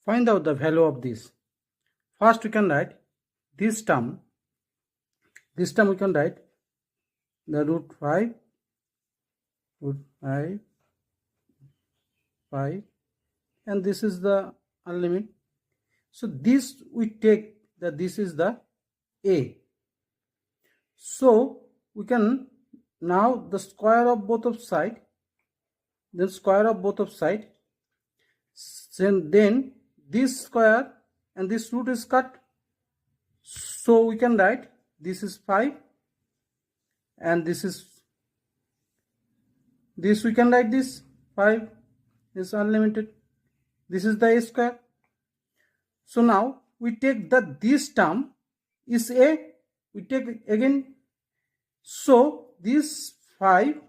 Find out the value of this. First we can write this term. This term we can write the root 5, and this is the limit. So this we take that this is the a. So we can now the square of both of side, then square of both of side, then this square and this root is cut. So we can write this is 5 and this we can write this 5 is unlimited. This is the a square. So now we take this term is a, we take again. So this 5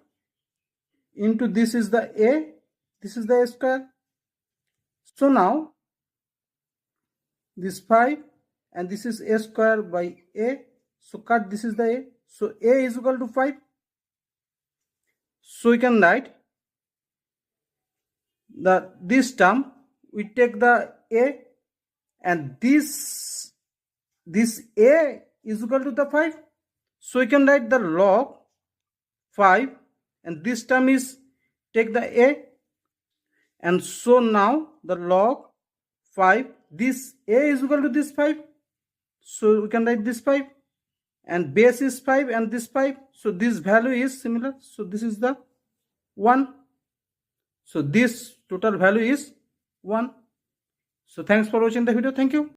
into this is the a, this is the a square. So now this 5 and this is a square by a, so cut, this is the a, so a is equal to 5. So we can write this term, we take the a and this a is equal to the 5. So we can write the log 5 and this term is take the a, and so now the log 5, this a is equal to this 5. So we can write this 5 and base is 5 and this 5. So this value is similar. So this is the 1. So this total value is 1. So thanks for watching the video. Thank you.